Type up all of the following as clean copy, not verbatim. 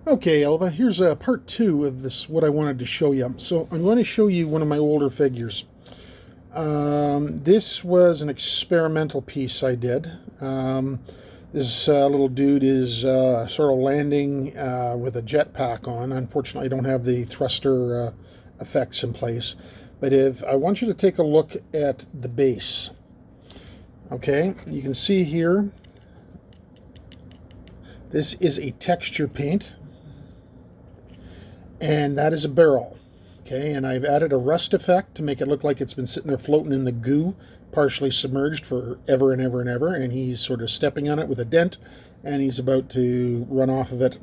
Okay, Elva, here's part two of this, what I wanted to show you. So I'm going to show you one of my older figures. This was an experimental piece I did. This little dude is sort of landing with a jetpack on. Unfortunately, I don't have the thruster effects in place. But if I want you to take a look at the base. Okay, you can see here, this is a texture paint. And that is a barrel. Okay, and I've added a rust effect to make it look like it's been sitting there floating in the goo, partially submerged for ever and ever and ever, and he's sort of stepping on it with a dent, and he's about to run off of it.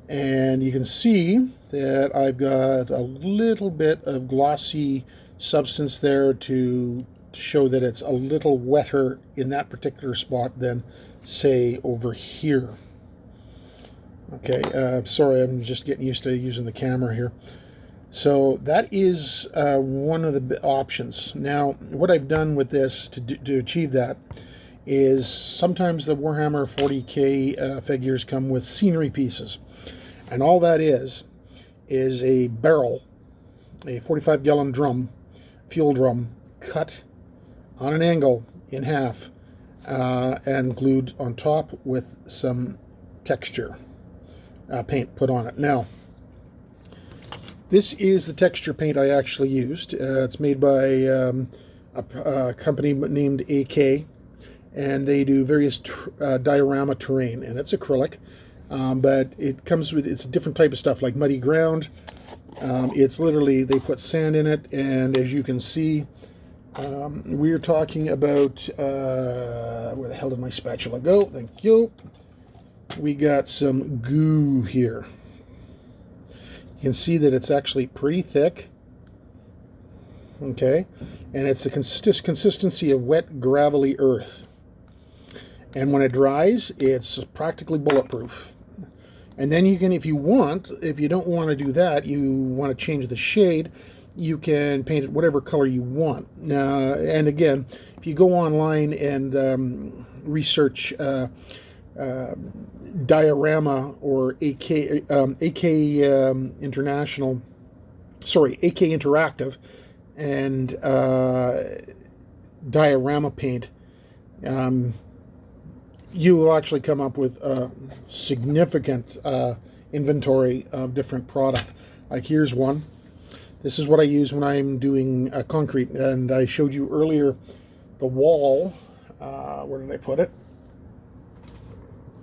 And you can see that I've got a little bit of glossy substance there to show that it's a little wetter in that particular spot than, say, over here. Okay, sorry, I'm just getting used to using the camera here. So that is one of the options. Now, what I've done with this to achieve that is sometimes the Warhammer 40K figures come with scenery pieces. And all that is a barrel, a 45-gallon drum, fuel drum, cut on an angle in half and glued on top with some texture. Paint put on it. Now, this is the texture paint I actually used. It's made by a company named AK, and they do various diorama terrain, and it's acrylic, but it comes with, it's a different type of stuff like muddy ground. It's literally, they put sand in it, and as you can see, we're talking about, where the hell did my spatula go? Thank you. We got some goo here. You can see that it's actually pretty thick. Okay, and it's the consistency of wet, gravelly earth. And when it dries, it's practically bulletproof. And then you can, if you don't want to do that, you want to change the shade, you can paint it whatever color you want. And again, if you go online and research diorama or AK International, sorry, AK Interactive, and diorama paint, you will actually come up with a significant inventory of different product. Like here's one. This is what I use when I'm doing concrete, and I showed you earlier the wall. Where did I put it?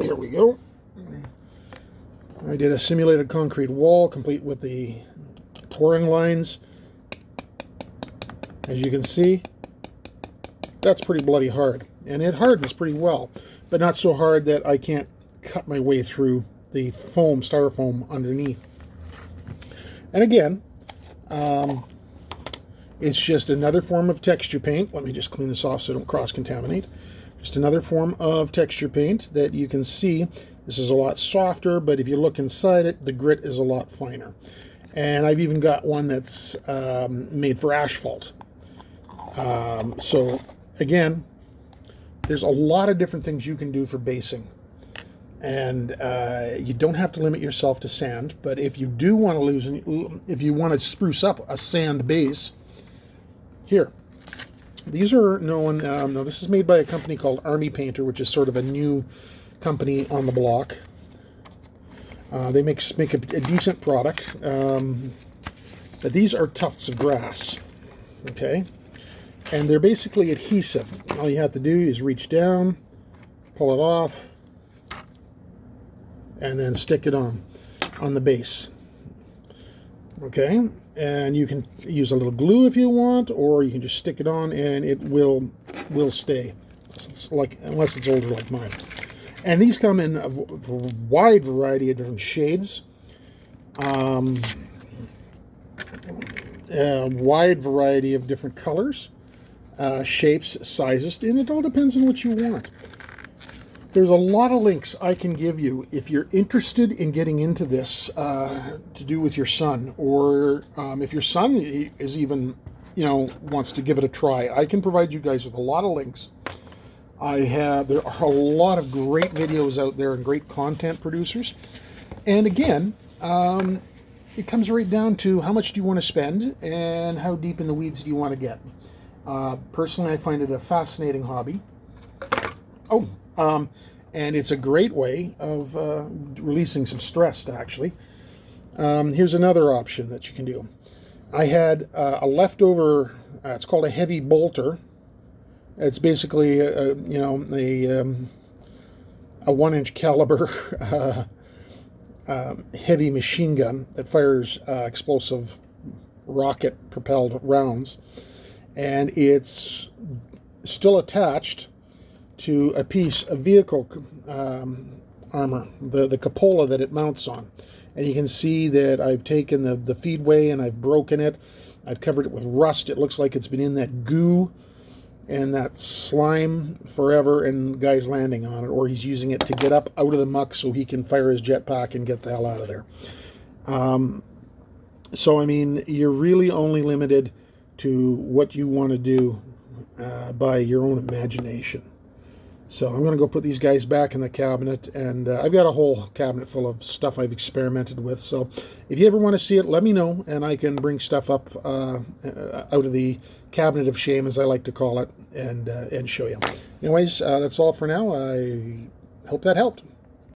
Here we go. I did a simulated concrete wall complete with the pouring lines. As you can see, that's pretty bloody hard. And it hardens pretty well, but not so hard that I can't cut my way through the foam, styrofoam underneath. And again, it's just another form of texture paint. Let me just clean this off so I don't cross-contaminate. Just another form of texture paint that you can see. This is a lot softer, but if you look inside it, the grit is a lot finer. And I've even got one that's made for asphalt. So again, there's a lot of different things you can do for basing. And you don't have to limit yourself to sand, but if you do want to if you want to spruce up a sand base, here. These are known, now this is made by a company called Army Painter, which is sort of a new company on the block. They make a decent product, but these are tufts of grass, okay? And they're basically adhesive. All you have to do is reach down, pull it off, and then stick it on the base. Okay, and you can use a little glue if you want, or you can just stick it on and it will stay. It's like, unless it's older like mine. And these come in a wide variety of different shades, a wide variety of different colors, shapes, sizes, and it all depends on what you want. There's a lot of links I can give you if you're interested in getting into this to do with your son, or if your son is even, wants to give it a try. I can provide you guys with a lot of links. There are a lot of great videos out there and great content producers. And again, it comes right down to how much do you want to spend and how deep in the weeds do you want to get. Personally, I find it a fascinating hobby. Oh, and it's a great way of releasing some stress, actually. Here's another option that you can do. I had a leftover, it's called a heavy bolter. It's basically, a 1-inch caliber heavy machine gun that fires explosive rocket-propelled rounds. And it's still attached to a piece of vehicle armor, the cupola that it mounts on. And you can see that I've taken the feedway and I've broken it. I've covered it with rust. It looks like it's been in that goo and that slime forever, and the guy's landing on it, or he's using it to get up out of the muck so he can fire his jetpack and get the hell out of there. So, I mean, you're really only limited to what you want to do by your own imagination. So I'm going to go put these guys back in the cabinet, and I've got a whole cabinet full of stuff I've experimented with. So if you ever want to see it, let me know, and I can bring stuff up out of the cabinet of shame, as I like to call it, and show you. Anyways, that's all for now. I hope that helped.